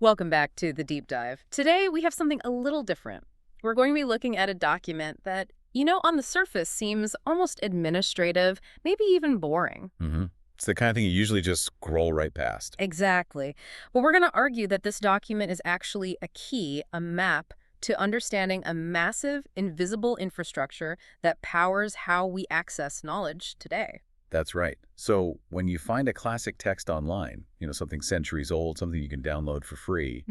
Welcome back to the deep dive. Today we have something a little different. We're going to be looking at a document that, on the surface seems almost administrative, maybe even boring. It's the kind of thing you usually just scroll right past. Exactly. But we're going to argue that this document is actually a key, a map to understanding a massive, invisible infrastructure that powers how we access knowledge today. That's right. So when you find a classic text online, something centuries old, something you can download for free,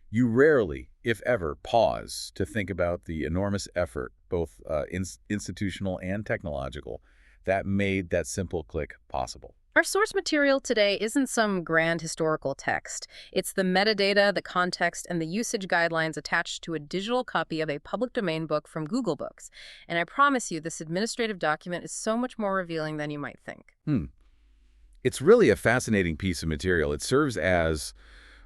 you rarely, if ever, pause to think about the enormous effort, both institutional and technological, that made that simple click possible. Our source material today isn't some grand historical text. It's the metadata, the context, and the usage guidelines attached to a digital copy of a public domain book from Google Books. And I promise you, this administrative document is so much more revealing than you might think. It's really a fascinating piece of material. It serves as,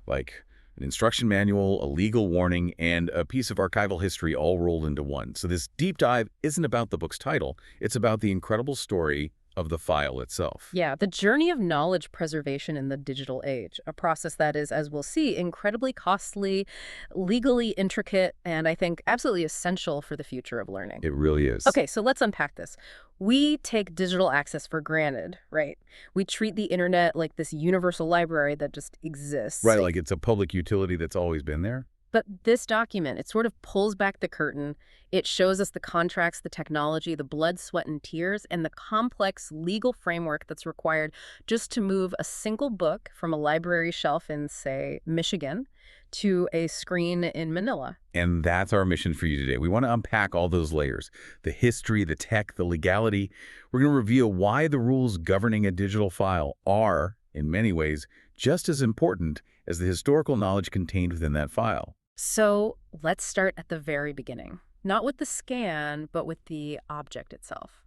like, an instruction manual, a legal warning, and a piece of archival history all rolled into one. So this deep dive isn't about the book's title. It's about the incredible story of the file itself. Yeah, the journey of knowledge preservation in the digital age, a process that is, as we'll see, incredibly costly, legally intricate, and I think absolutely essential for the future of learning. It really is. Okay, so let's unpack this. We take digital access for granted, right? We treat the internet like this universal library that just exists. Right, like it's a public utility that's always been there. But this document, it sort of pulls back the curtain. It shows us the contracts, the technology, the blood, sweat, and tears, and the complex legal framework that's required just to move a single book from a library shelf in, say, Michigan to a screen in Manila. And that's our mission for you today. We want to unpack all those layers, the history, the tech, the legality. We're going to reveal why the rules governing a digital file are, in many ways, just as important as the historical knowledge contained within that file. So let's start at the very beginning. Not with the scan, but with the object itself.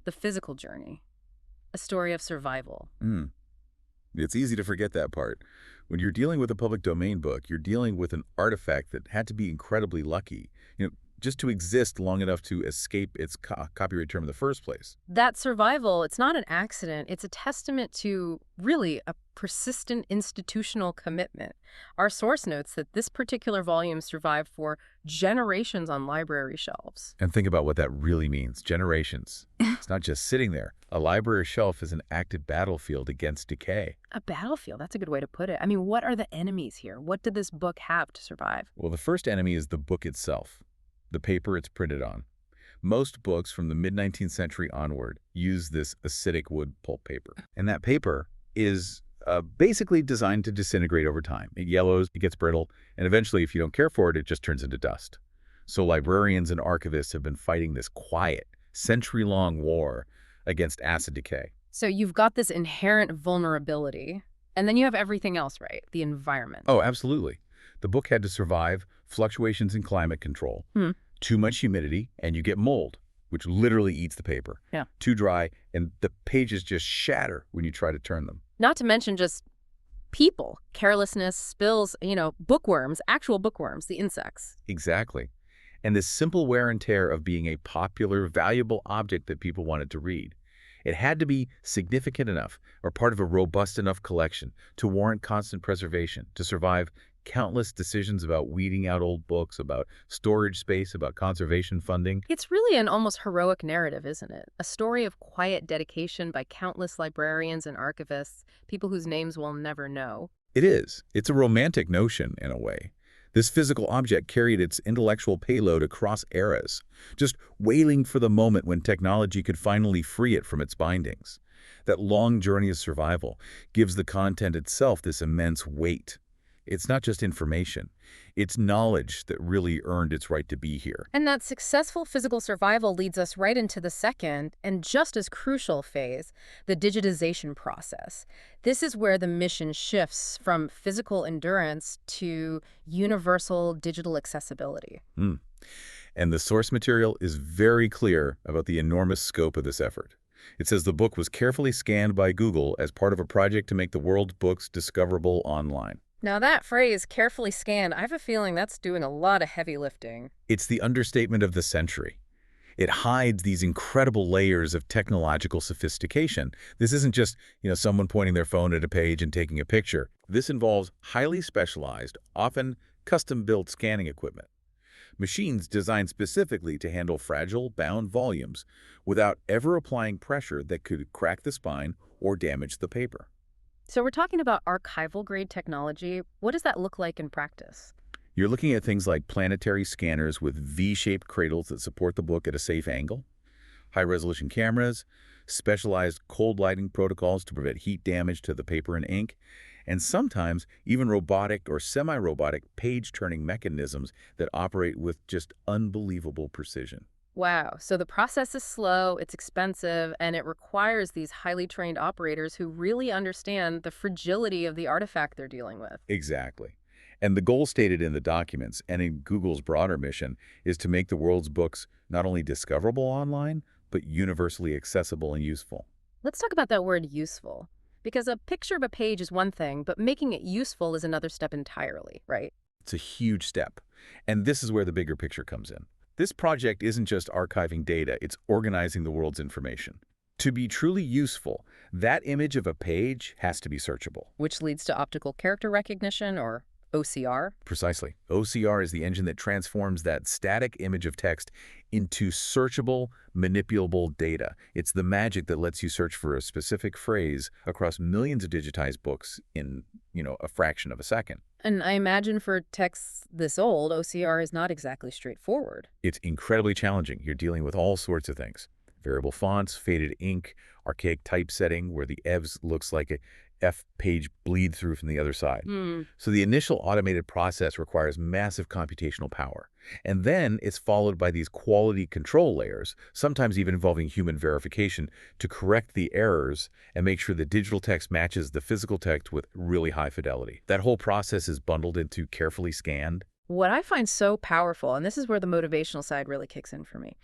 The physical journey. A story of survival. It's easy to forget that part. When you're dealing with a public domain book, you're dealing with an artifact that had to be incredibly lucky, just to exist long enough to escape its copyright term in the first place. That survival, it's not an accident. It's a testament to, really, a persistent institutional commitment. Our source notes that this particular volume survived for generations on library shelves. And think about what that really means. Generations. It's not just sitting there. A library shelf is an active battlefield against decay. A battlefield, that's a good way to put it. I mean, what are the enemies here? What did this book have to survive? Well, the first enemy is the book itself, the paper it's printed on. Most books from the mid-19th century onward use this acidic wood pulp paper. And that paper is basically designed to disintegrate over time. It yellows, it gets brittle, and eventually, if you don't care for it, it just turns into dust. So librarians and archivists have been fighting this quiet, century-long war against acid decay. So you've got this inherent vulnerability, and then you have everything else, right? The environment. Oh, absolutely. The book had to survive fluctuations in climate control, too much humidity, and you get mold, which literally eats the paper. Yeah. Too dry, and the pages just shatter when you try to turn them. Not to mention just people, carelessness, spills, bookworms, actual bookworms, the insects. Exactly. And this simple wear and tear of being a popular, valuable object that people wanted to read. It had to be significant enough or part of a robust enough collection to warrant constant preservation, to survive countless decisions about weeding out old books, about storage space, about conservation funding. It's really an almost heroic narrative, isn't it? A story of quiet dedication by countless librarians and archivists, people whose names we'll never know. It is. It's a romantic notion, in a way. This physical object carried its intellectual payload across eras, just waiting for the moment when technology could finally free it from its bindings. That long journey of survival gives the content itself this immense weight. It's not just information. It's knowledge that really earned its right to be here. And that successful physical survival leads us right into the second, and just as crucial phase, the digitization process. This is where the mission shifts from physical endurance to universal digital accessibility. And the source material is very clear about the enormous scope of this effort. It says the book was carefully scanned by Google as part of a project to make the world's books discoverable online. Now that phrase, carefully scanned, I have a feeling that's doing a lot of heavy lifting. It's the understatement of the century. It hides these incredible layers of technological sophistication. This isn't just, someone pointing their phone at a page and taking a picture. This involves highly specialized, often custom-built scanning equipment. Machines designed specifically to handle fragile, bound volumes without ever applying pressure that could crack the spine or damage the paper. So we're talking about archival-grade technology. What does that look like in practice? You're looking at things like planetary scanners with V-shaped cradles that support the book at a safe angle, high-resolution cameras, specialized cold lighting protocols to prevent heat damage to the paper and ink, and sometimes even robotic or semi-robotic page-turning mechanisms that operate with just unbelievable precision. Wow. So the process is slow, it's expensive, and it requires these highly trained operators who really understand the fragility of the artifact they're dealing with. Exactly. And the goal stated in the documents and in Google's broader mission is to make the world's books not only discoverable online, but universally accessible and useful. Let's talk about that word useful. Because a picture of a page is one thing, but making it useful is another step entirely, right? It's a huge step. And this is where the bigger picture comes in. This project isn't just archiving data, it's organizing the world's information. To be truly useful, that image of a page has to be searchable. Which leads to optical character recognition, or OCR. Precisely. OCR is the engine that transforms that static image of text into searchable, manipulable data. It's the magic that lets you search for a specific phrase across millions of digitized books in, a fraction of a second. And I imagine for texts this old, OCR is not exactly straightforward. It's incredibly challenging. You're dealing with all sorts of things. Variable fonts, faded ink, archaic typesetting where the EVS looks like a F page bleed through from the other side. So the initial automated process requires massive computational power. And then it's followed by these quality control layers, sometimes even involving human verification, to correct the errors and make sure the digital text matches the physical text with really high fidelity. That whole process is bundled into carefully scanned. What I find so powerful, and this is where the motivational side really kicks in for me,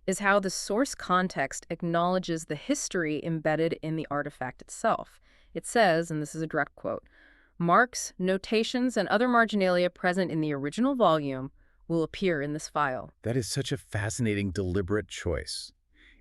is how the source context acknowledges the history embedded in the artifact itself. It says, and this is a direct quote, "Marks, notations, and other marginalia present in the original volume will appear in this file." That is such a fascinating, deliberate choice.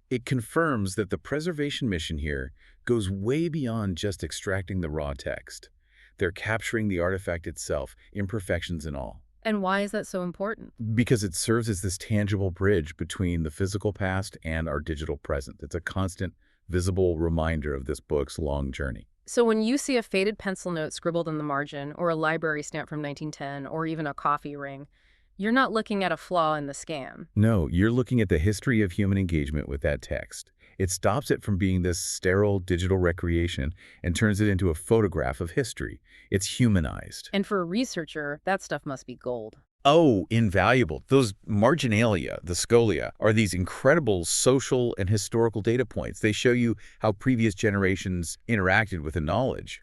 It confirms that the preservation mission here goes way beyond just extracting the raw text. They're capturing the artifact itself, imperfections and all. And why is that so important? Because it serves as this tangible bridge between the physical past and our digital present. It's a constant, visible reminder of this book's long journey. So when you see a faded pencil note scribbled in the margin, or a library stamp from 1910, or even a coffee ring, you're not looking at a flaw in the scan. No, you're looking at the history of human engagement with that text. It stops it from being this sterile digital recreation and turns it into a photograph of history. It's humanized. And for a researcher, that stuff must be gold. Oh, invaluable. Those marginalia, the scolia, are these incredible social and historical data points. They show you how previous generations interacted with the knowledge.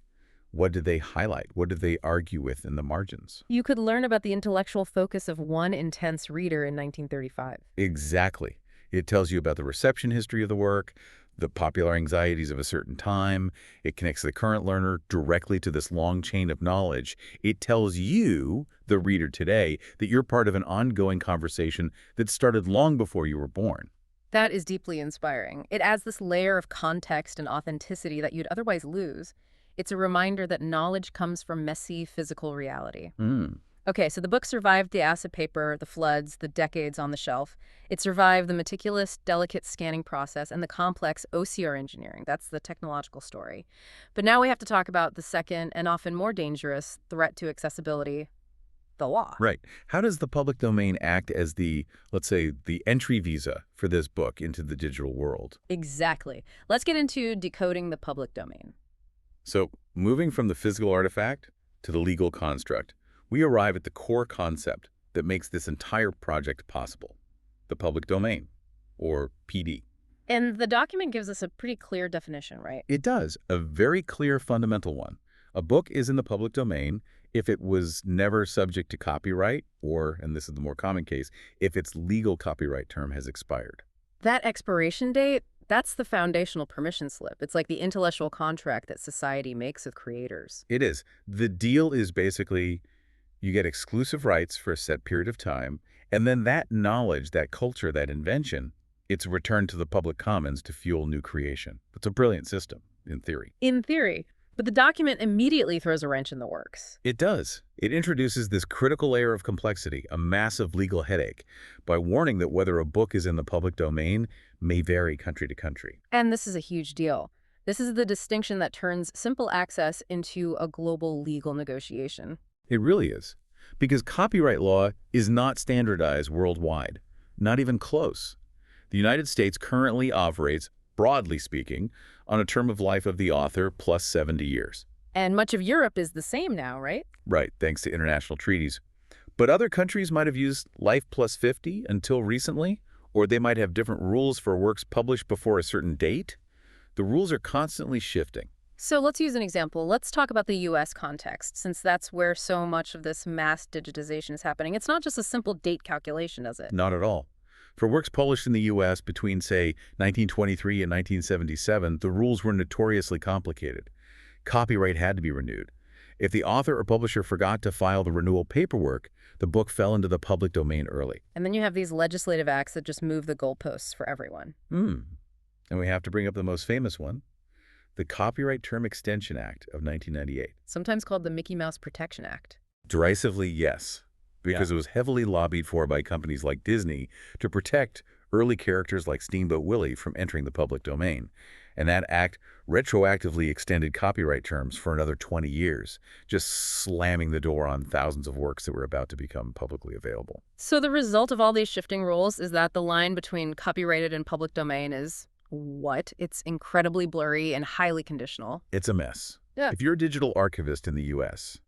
What did they highlight? What did they argue with in the margins? You could learn about the intellectual focus of one intense reader in 1935. Exactly. It tells you about the reception history of the work, the popular anxieties of a certain time. It connects the current learner directly to this long chain of knowledge. It tells you, the reader today, that you're part of an ongoing conversation that started long before you were born. That is deeply inspiring. It adds this layer of context and authenticity that you'd otherwise lose. It's a reminder that knowledge comes from messy physical reality. Okay, so the book survived the acid paper, the floods, the decades on the shelf. It survived the meticulous, delicate scanning process and the complex OCR engineering. That's the technological story. But now we have to talk about the second and often more dangerous threat to accessibility, the law. Right. How does the public domain act as the, let's say, the entry visa for this book into the digital world? Exactly. Let's get into decoding the public domain. So, moving from the physical artifact to the legal construct, we arrive at the core concept that makes this entire project possible, the public domain, or PD. And the document gives us a pretty clear definition, right? It does, a very clear fundamental one. A book is in the public domain if it was never subject to copyright, or, and this is the more common case, if its legal copyright term has expired. That expiration date, that's the foundational permission slip. It's like the intellectual contract that society makes with creators. It is. The deal is basically you get exclusive rights for a set period of time, and then that knowledge, that culture, that invention, it's returned to the public commons to fuel new creation. It's a brilliant system, in theory. In theory. But the document immediately throws a wrench in the works. It does. It introduces this critical layer of complexity, a massive legal headache, by warning that whether a book is in the public domain may vary country to country. And this is a huge deal. This is the distinction that turns simple access into a global legal negotiation. It really is. Because copyright law is not standardized worldwide, not even close. The United States currently operates, broadly speaking, on a term of life of the author plus 70 years. And much of Europe is the same now, right? Right, thanks to international treaties. But other countries might have used life plus 50 until recently, or they might have different rules for works published before a certain date. The rules are constantly shifting. So let's use an example. Let's talk about the U.S. context, since that's where so much of this mass digitization is happening. It's not just a simple date calculation, is it? Not at all. For works published in the U.S. between, say, 1923 and 1977, the rules were notoriously complicated. Copyright had to be renewed. If the author or publisher forgot to file the renewal paperwork, the book fell into the public domain early. And then you have these legislative acts that just move the goalposts for everyone. And we have to bring up the most famous one, the Copyright Term Extension Act of 1998. Sometimes called the Mickey Mouse Protection Act. Derisively, yes, because it was heavily lobbied for by companies like Disney to protect early characters like Steamboat Willie from entering the public domain. And that act retroactively extended copyright terms for another 20 years, just slamming the door on thousands of works that were about to become publicly available. So the result of all these shifting rules is that the line between copyrighted and public domain is what? It's incredibly blurry and highly conditional. It's a mess. Yeah. If you're a digital archivist in the U.S.,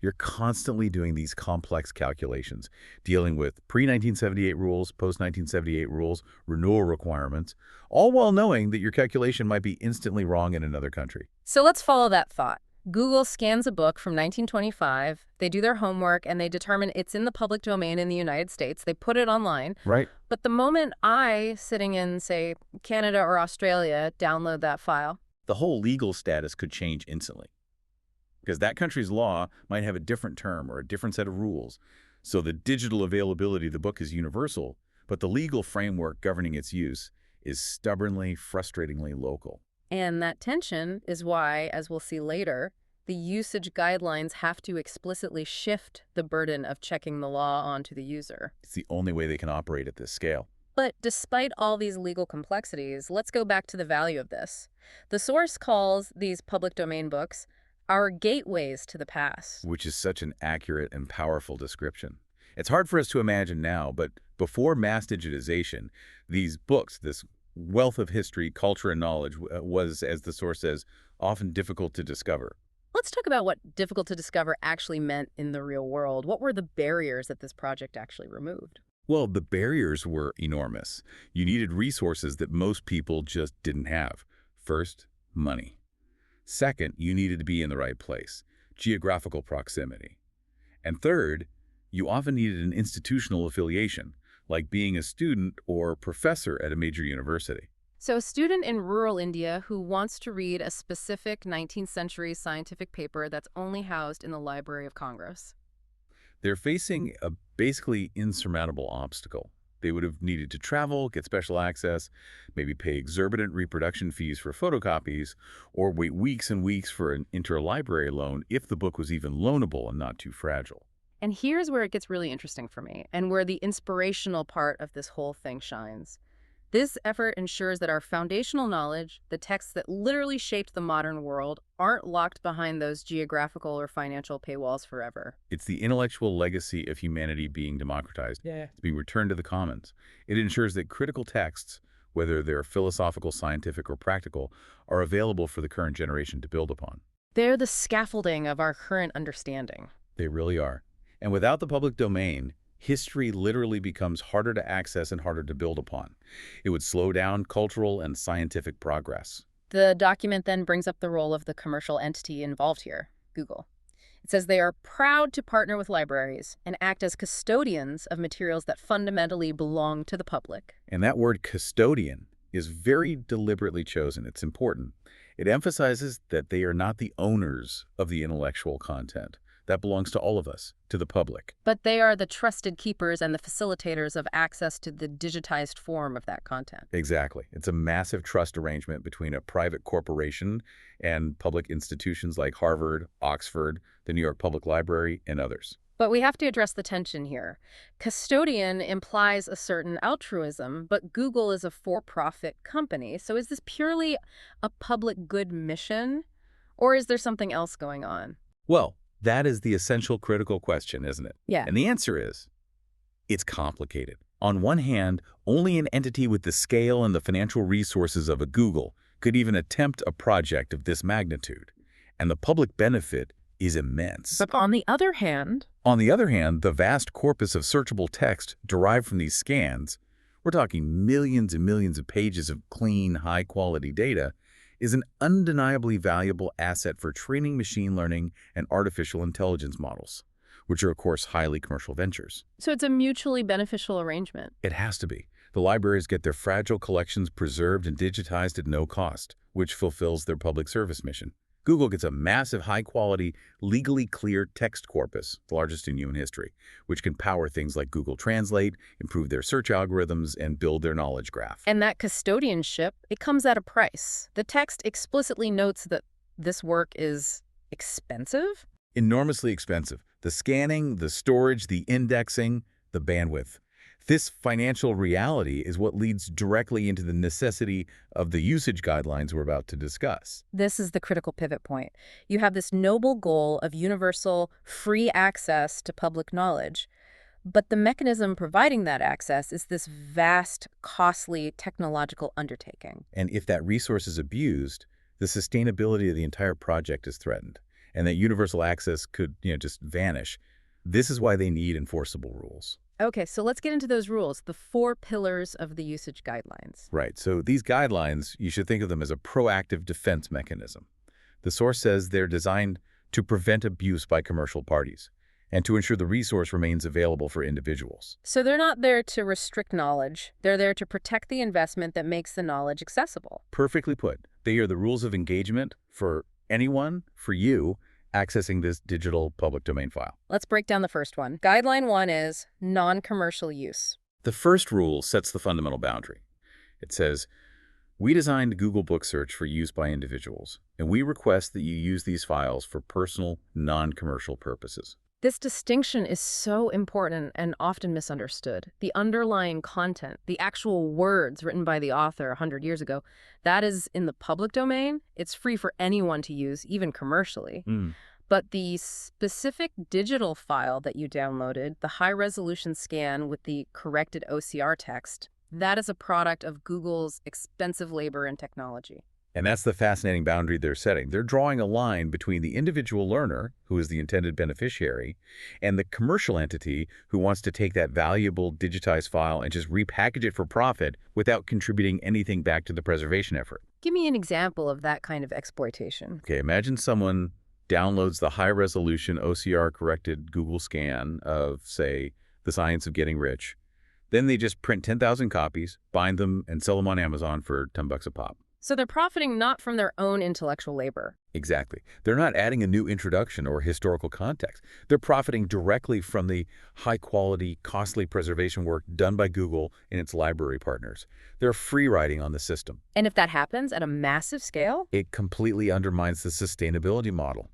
you're constantly doing these complex calculations, dealing with pre-1978 rules, post-1978 rules, renewal requirements, all while knowing that your calculation might be instantly wrong in another country. So let's follow that thought. Google scans a book from 1925, they do their homework, and they determine it's in the public domain in the United States. They put it online. Right. But the moment I, sitting in, say, Canada or Australia, download that file, The whole legal status could change instantly, because that country's law might have a different term or a different set of rules. So the digital availability of the book is universal, but the legal framework governing its use is stubbornly, frustratingly local. and that tension is why, as we'll see later, the usage guidelines have to explicitly shift the burden of checking the law onto the user. It's the only way they can operate at this scale. But despite all these legal complexities, let's go back to the value of this. The source calls these public domain books our gateways to the past. Which is such an accurate and powerful description. It's hard for us to imagine now, but before mass digitization, these books, this wealth of history, culture, and knowledge was, as the source says, often difficult to discover. Let's talk about what difficult to discover actually meant in the real world. What were the barriers that this project actually removed? Well, the barriers were enormous. You needed resources that most people just didn't have. First, money. Second, you needed to be in the right place, geographical proximity. And third, you often needed an institutional affiliation, like being a student or professor at a major university. So a student in rural India who wants to read a specific 19th century scientific paper that's only housed in the Library of Congress. They're facing a basically insurmountable obstacle. They would have needed to travel, get special access, maybe pay exorbitant reproduction fees for photocopies, or wait weeks and weeks for an interlibrary loan if the book was even loanable and not too fragile. And here's where it gets really interesting for me, and where the inspirational part of this whole thing shines. This effort ensures that our foundational knowledge, the texts that literally shaped the modern world, aren't locked behind those geographical or financial paywalls forever. It's the intellectual legacy of humanity being democratized, being returned to the commons. It ensures that critical texts, whether they're philosophical, scientific, or practical, are available for the current generation to build upon. They're the scaffolding of our current understanding. They really are. And without the public domain, history literally becomes harder to access and harder to build upon. It would slow down cultural and scientific progress. The document then brings up the role of the commercial entity involved here, Google. It says they are proud to partner with libraries and act as custodians of materials that fundamentally belong to the public. And that word custodian is very deliberately chosen. It's important. It emphasizes that they are not the owners of the intellectual content. That belongs to all of us, to the public. But they are the trusted keepers and the facilitators of access to the digitized form of that content. Exactly. It's a massive trust arrangement between a private corporation and public institutions like Harvard, Oxford, the New York Public Library, and others. But we have to address the tension here. Custodian implies a certain altruism, but Google is a for-profit company. So is this purely a public good mission, or is there something else going on? Well, that is the essential critical question, isn't it? Yeah. And the answer is, it's complicated. On one hand, only an entity with the scale and the financial resources of a Google could even attempt a project of this magnitude. And the public benefit is immense. But on the other hand, the vast corpus of searchable text derived from these scans, we're talking millions and millions of pages of clean, high-quality data, is an undeniably valuable asset for training machine learning and artificial intelligence models, which are, of course, highly commercial ventures. so it's a mutually beneficial arrangement. It has to be. The libraries get their fragile collections preserved and digitized at no cost, which fulfills their public service mission. Google gets a massive, high-quality, legally clear text corpus, the largest in human history, which can power things like Google Translate, improve their search algorithms, and build their knowledge graph. And that custodianship, it comes at a price. The text explicitly notes that this work is expensive. Enormously expensive. The scanning, the storage, the indexing, the bandwidth. This financial reality is what leads directly into the necessity of the usage guidelines we're about to discuss. This is the critical pivot point. You have this noble goal of universal, free access to public knowledge, but the mechanism providing that access is this vast, costly technological undertaking. And if that resource is abused, the sustainability of the entire project is threatened, and that universal access could, just vanish. This is why they need enforceable rules. Okay, so let's get into those rules, the 4 pillars of the usage guidelines. Right, so these guidelines, you should think of them as a proactive defense mechanism. The source says they're designed to prevent abuse by commercial parties and to ensure the resource remains available for individuals. So they're not there to restrict knowledge. They're there to protect the investment that makes the knowledge accessible. Perfectly put. They are the rules of engagement for anyone, for you, accessing this digital public domain file. Let's break down the first one. Guideline 1 is non-commercial use. The first rule sets the fundamental boundary. It says, we designed Google Book Search for use by individuals, and we request that you use these files for personal, non-commercial purposes. This distinction is so important and often misunderstood. The underlying content, the actual words written by the author 100 years ago, that is in the public domain. It's free for anyone to use, even commercially. But the specific digital file that you downloaded, the high-resolution scan with the corrected OCR text, that is a product of Google's expensive labor and technology. And that's the fascinating boundary they're setting. They're drawing a line between the individual learner, who is the intended beneficiary, and the commercial entity who wants to take that valuable digitized file and just repackage it for profit without contributing anything back to the preservation effort. Give me an example of that kind of exploitation. Okay, imagine someone downloads the high-resolution OCR-corrected Google scan of, say, The Science of Getting Rich. Then they just print 10,000 copies, bind them, and sell them on Amazon for $10 a pop. So they're profiting not from their own intellectual labor. Exactly. They're not adding a new introduction or historical context. They're profiting directly from the high-quality, costly preservation work done by Google and its library partners. They're free riding on the system. And if that happens at a massive scale? It completely undermines the sustainability model.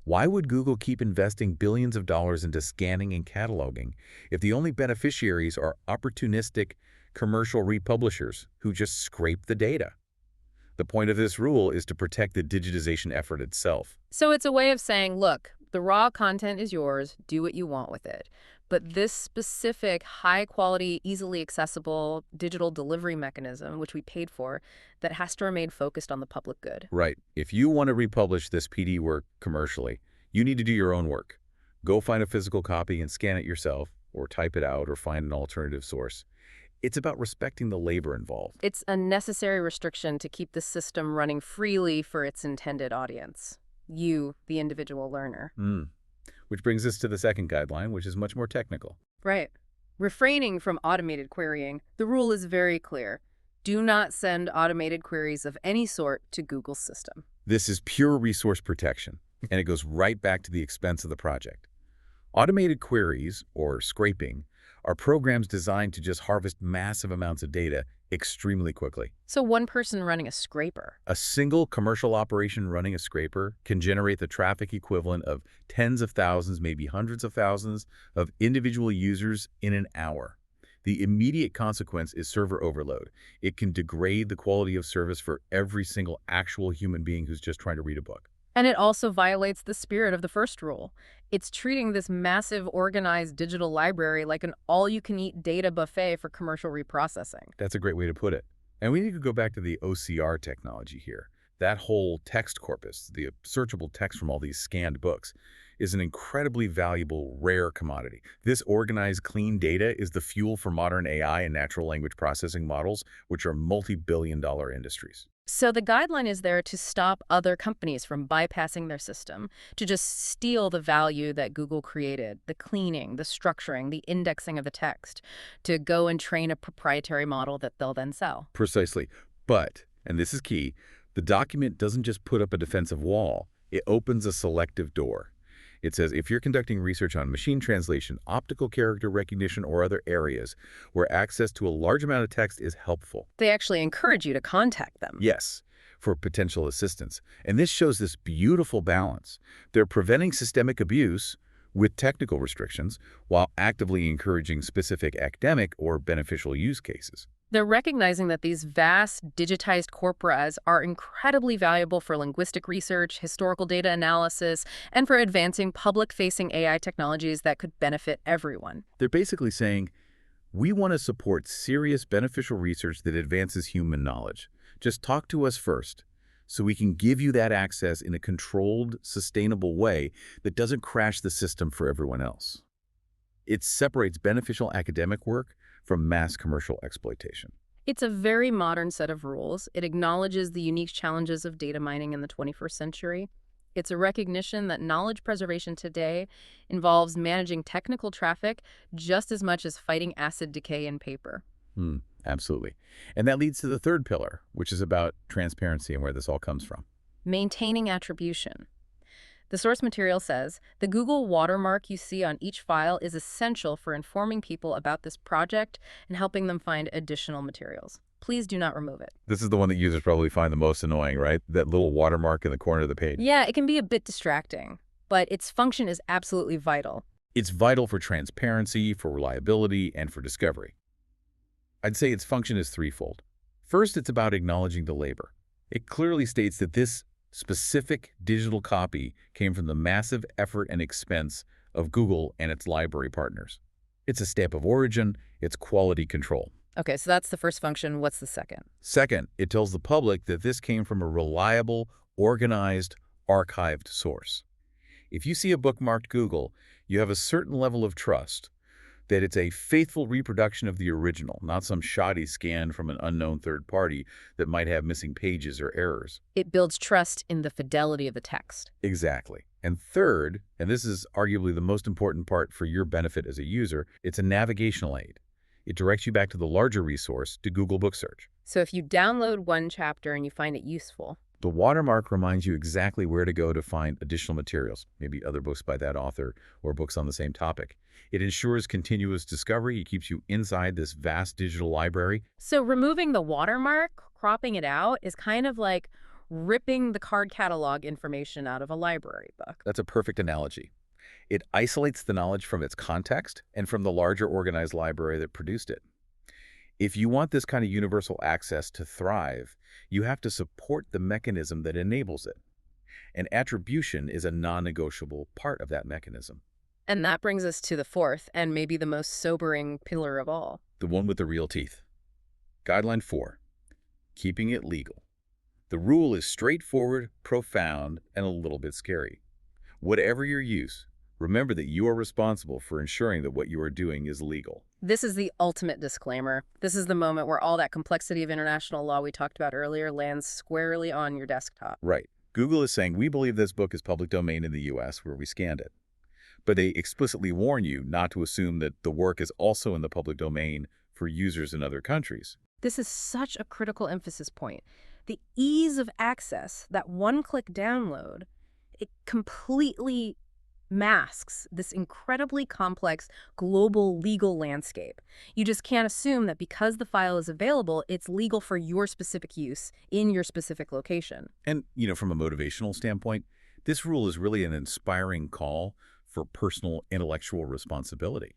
Why would Google keep investing billions of dollars into scanning and cataloging if the only beneficiaries are opportunistic commercial republishers who just scrape the data? The point of this rule is to protect the digitization effort itself. So it's a way of saying, look, the raw content is yours, do what you want with it. But this specific, high-quality, easily accessible digital delivery mechanism, which we paid for, that has to remain focused on the public good. Right. If you want to republish this PD work commercially, you need to do your own work. Go find a physical copy and scan it yourself, or type it out, or find an alternative source. It's about respecting the labor involved. It's a necessary restriction to keep the system running freely for its intended audience. You, the individual learner. Which brings us to the second guideline, which is much more technical. Right. Refraining from automated querying, the rule is very clear. Do not send automated queries of any sort to Google's system. This is pure resource protection. and it goes right back to the expense of the project. Automated queries, or scraping, are programs designed to just harvest massive amounts of data extremely quickly. So one person running a scraper. A single commercial operation running a scraper can generate the traffic equivalent of tens of thousands, maybe hundreds of thousands, of individual users in an hour. The immediate consequence is server overload. It can degrade the quality of service for every single actual human being who's just trying to read a book. And it also violates the spirit of the first rule. It's treating this massive, organized digital library like an all-you-can-eat data buffet for commercial reprocessing. That's a great way to put it. And we need to go back to the OCR technology here. That whole text corpus, the searchable text from all these scanned books, is an incredibly valuable, rare commodity. This organized, clean data is the fuel for modern AI and natural language processing models, which are multi-billion-dollar industries. So the guideline is there to stop other companies from bypassing their system, to just steal the value that Google created, the cleaning, the structuring, the indexing of the text, to go and train a proprietary model that they'll then sell. Precisely. But, and this is key, the document doesn't just put up a defensive wall. It opens a selective door. It says if you're conducting research on machine translation, optical character recognition, or other areas where access to a large amount of text is helpful. They actually encourage you to contact them. Yes, for potential assistance. And this shows this beautiful balance. They're preventing systemic abuse with technical restrictions while actively encouraging specific academic or beneficial use cases. They're recognizing that these vast digitized corporas are incredibly valuable for linguistic research, historical data analysis, and for advancing public-facing AI technologies that could benefit everyone. They're basically saying, we want to support serious beneficial research that advances human knowledge. Just talk to us first, so we can give you that access in a controlled, sustainable way that doesn't crash the system for everyone else. It separates beneficial academic work from mass commercial exploitation. It's a very modern set of rules. It acknowledges the unique challenges of data mining in the 21st century. It's a recognition that knowledge preservation today involves managing technical traffic just as much as fighting acid decay in paper. Absolutely. And that leads to the third pillar, which is about transparency and where this all comes from. Maintaining attribution. The source material says, the Google watermark you see on each file is essential for informing people about this project and helping them find additional materials. Please do not remove it. This is the one that users probably find the most annoying, right? That little watermark in the corner of the page. Yeah, it can be a bit distracting, but its function is absolutely vital. It's vital for transparency, for reliability, and for discovery. I'd say its function is threefold. First, it's about acknowledging the labor. It clearly states that this specific digital copy came from the massive effort and expense of Google and its library partners. It's a stamp of origin, it's quality control. Okay, so that's the first function. What's the second? Second, it tells the public that this came from a reliable, organized, archived source. If you see a book marked Google, you have a certain level of trust that it's a faithful reproduction of the original, not some shoddy scan from an unknown third party that might have missing pages or errors. It builds trust in the fidelity of the text. Exactly. And third, and this is arguably the most important part for your benefit as a user, it's a navigational aid. It directs you back to the larger resource, to Google Book Search. So if you download one chapter and you find it useful, the watermark reminds you exactly where to go to find additional materials, maybe other books by that author or books on the same topic. It ensures continuous discovery. It keeps you inside this vast digital library. So removing the watermark, cropping it out, is kind of like ripping the card catalog information out of a library book. That's a perfect analogy. It isolates the knowledge from its context and from the larger organized library that produced it. If you want this kind of universal access to thrive, you have to support the mechanism that enables it. And attribution is a non-negotiable part of that mechanism. And that brings us to the fourth, and maybe the most sobering pillar of all. The one with the real teeth. Guideline 4. Keeping it legal. The rule is straightforward, profound, and a little bit scary. Whatever your use, remember that you are responsible for ensuring that what you are doing is legal. This is the ultimate disclaimer. This is the moment where all that complexity of international law we talked about earlier lands squarely on your desktop. Right. Google is saying, we believe this book is public domain in the US where we scanned it. But they explicitly warn you not to assume that the work is also in the public domain for users in other countries. This is such a critical emphasis point. The ease of access, that one-click download, It completely masks this incredibly complex global legal landscape. You just can't assume that because the file is available, it's legal for your specific use in your specific location. And, from a motivational standpoint, this rule is really an inspiring call for personal intellectual responsibility.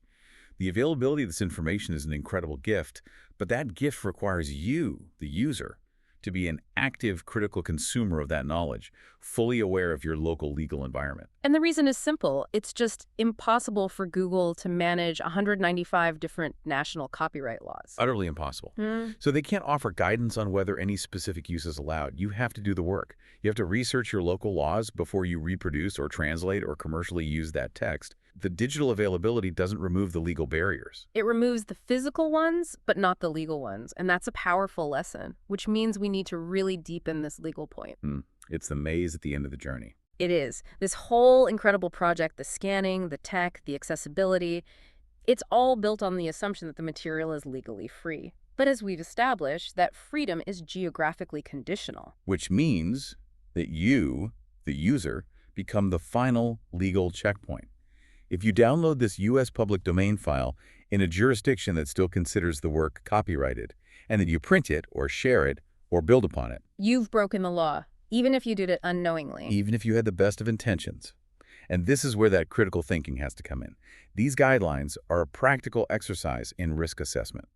The availability of this information is an incredible gift, but that gift requires you, the user, to be an active, critical consumer of that knowledge, fully aware of your local legal environment. And the reason is simple. It's just impossible for Google to manage 195 different national copyright laws. Utterly impossible. So they can't offer guidance on whether any specific use is allowed. You have to do the work. You have to research your local laws before you reproduce or translate or commercially use that text. The digital availability doesn't remove the legal barriers. It removes the physical ones, but not the legal ones. And that's a powerful lesson, which means we need to really deepen this legal point. It's the maze at the end of the journey. It is. This whole incredible project, the scanning, the tech, the accessibility, it's all built on the assumption that the material is legally free. But as we've established, that freedom is geographically conditional. Which means that you, the user, become the final legal checkpoint. If you download this U.S. public domain file in a jurisdiction that still considers the work copyrighted, and then you print it or share it or build upon it, You've broken the law, even if you did it unknowingly. even if you had the best of intentions. And this is where that critical thinking has to come in. These guidelines are a practical exercise in risk assessment.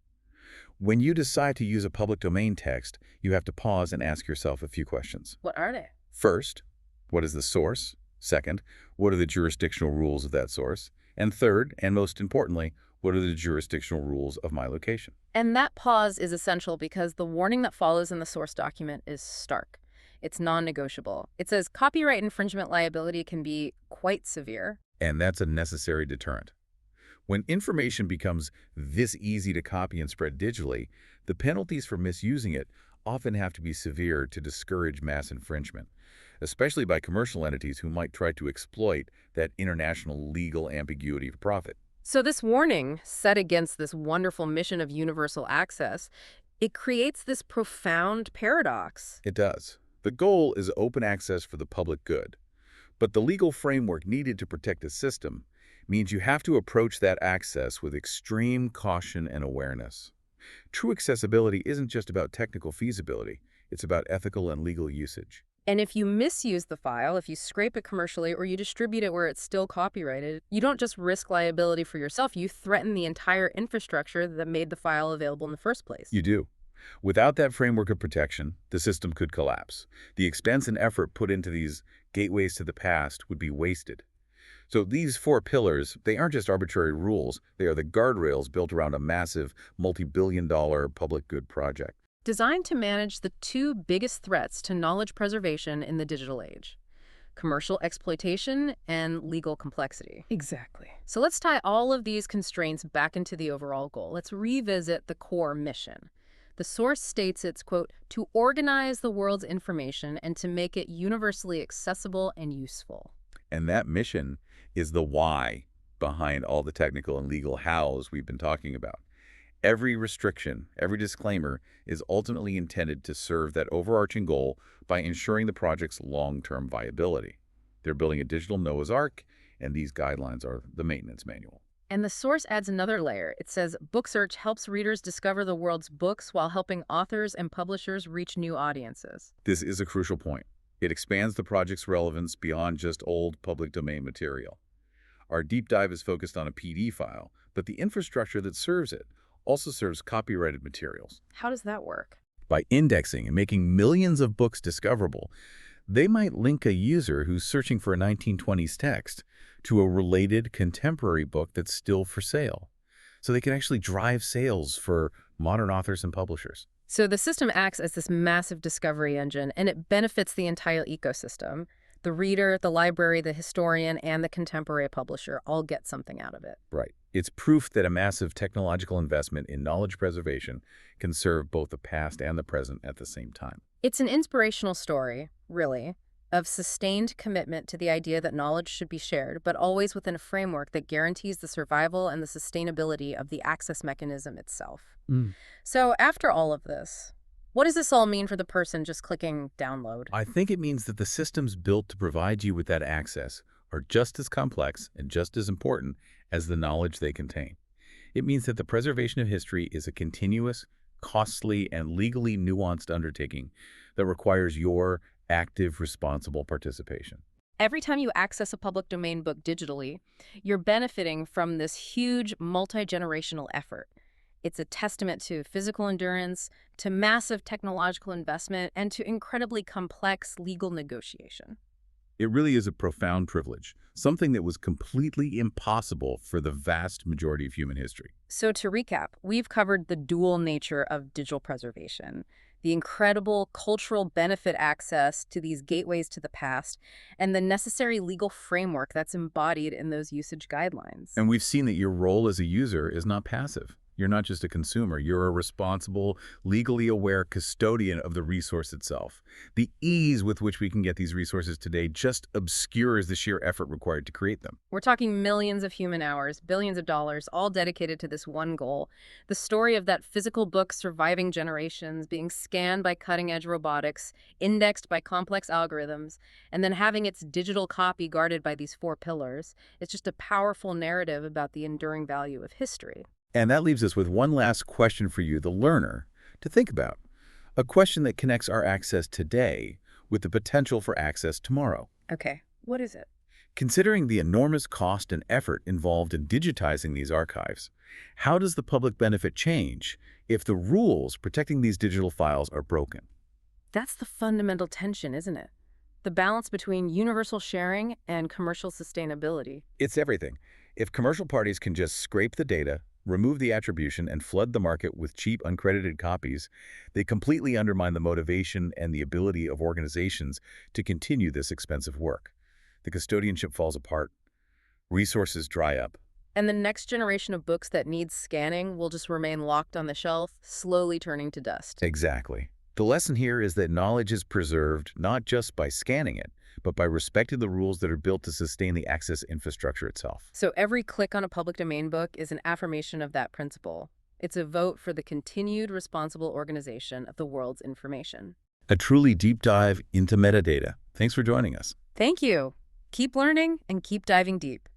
When you decide to use a public domain text, you have to pause and ask yourself a few questions. What are they? First, what is the source? Second, what are the jurisdictional rules of that source? And third, and most importantly, what are the jurisdictional rules of my location? And that pause is essential because the warning that follows in the source document is stark. It's non-negotiable. It says copyright infringement liability can be quite severe. And that's a necessary deterrent. When information becomes this easy to copy and spread digitally, the penalties for misusing it often have to be severe to discourage mass infringement, especially by commercial entities who might try to exploit that international legal ambiguity for profit. So this warning, set against this wonderful mission of universal access, it creates this profound paradox. It does. The goal is open access for the public good, but the legal framework needed to protect the system means you have to approach that access with extreme caution and awareness. True accessibility isn't just about technical feasibility, it's about ethical and legal usage. And if you misuse the file, if you scrape it commercially or you distribute it where it's still copyrighted, you don't just risk liability for yourself, you threaten the entire infrastructure that made the file available in the first place. You do. Without that framework of protection, the system could collapse. The expense and effort put into these gateways to the past would be wasted. So these 4 pillars, they aren't just arbitrary rules, they are the guardrails built around a massive, multi-billion-dollar public good project. Designed to manage the 2 biggest threats to knowledge preservation in the digital age: commercial exploitation and legal complexity. Exactly. So let's tie all of these constraints back into the overall goal. Let's revisit the core mission. The source states it's, quote, to organize the world's information and to make it universally accessible and useful. And that mission is the why behind all the technical and legal hows we've been talking about. Every restriction, every disclaimer is ultimately intended to serve that overarching goal by ensuring the project's long-term viability. They're building a digital Noah's Ark, and these guidelines are the maintenance manual. And the source adds another layer. It says, Book Search helps readers discover the world's books while helping authors and publishers reach new audiences. This is a crucial point. It expands the project's relevance beyond just old public domain material. Our deep dive is focused on a PD file, but the infrastructure that serves it also serves copyrighted materials. How does that work? By indexing and making millions of books discoverable, they might link a user who's searching for a 1920s text to a related contemporary book that's still for sale. So they can actually drive sales for modern authors and publishers. So the system acts as this massive discovery engine, and it benefits the entire ecosystem. The reader, the library, the historian, and the contemporary publisher all get something out of it. Right. It's proof that a massive technological investment in knowledge preservation can serve both the past and the present at the same time. It's an inspirational story, really, of sustained commitment to the idea that knowledge should be shared, but always within a framework that guarantees the survival and the sustainability of the access mechanism itself. So after all of this, What does this all mean for the person just clicking download? I think it means that the systems built to provide you with that access are just as complex and just as important as the knowledge they contain. It means that the preservation of history is a continuous, costly, and legally nuanced undertaking that requires your active, responsible participation. Every time you access a public domain book digitally, you're benefiting from this huge multi-generational effort. It's a testament to physical endurance, to massive technological investment, and to incredibly complex legal negotiation. It really is a profound privilege, something that was completely impossible for the vast majority of human history. So to recap, we've covered the dual nature of digital preservation, the incredible cultural benefit access to these gateways to the past, and the necessary legal framework that's embodied in those usage guidelines. And we've seen that your role as a user is not passive. You're not just a consumer. You're a responsible, legally aware custodian of the resource itself. The ease with which we can get these resources today just obscures the sheer effort required to create them. We're talking millions of human hours, billions of dollars, all dedicated to this one goal. The story of that physical book surviving generations, being scanned by cutting-edge robotics, indexed by complex algorithms, and then having its digital copy guarded by these four pillars. It's just a powerful narrative about the enduring value of history. And that leaves us with one last question for you, the learner, to think about. A question that connects our access today with the potential for access tomorrow. Okay, what is it? Considering the enormous cost and effort involved in digitizing these archives, how does the public benefit change if the rules protecting these digital files are broken? That's the fundamental tension, isn't it? The balance between universal sharing and commercial sustainability. It's everything. If commercial parties can just scrape the data, remove the attribution, and flood the market with cheap, uncredited copies, they completely undermine the motivation and the ability of organizations to continue this expensive work. The custodianship falls apart, resources dry up. And the next generation of books that need scanning will just remain locked on the shelf, slowly turning to dust. Exactly. The lesson here is that knowledge is preserved not just by scanning it, but by respecting the rules that are built to sustain the access infrastructure itself. So every click on a public domain book is an affirmation of that principle. It's a vote for the continued responsible organization of the world's information. A truly deep dive into metadata. Thanks for joining us. Thank you. Keep learning and keep diving deep.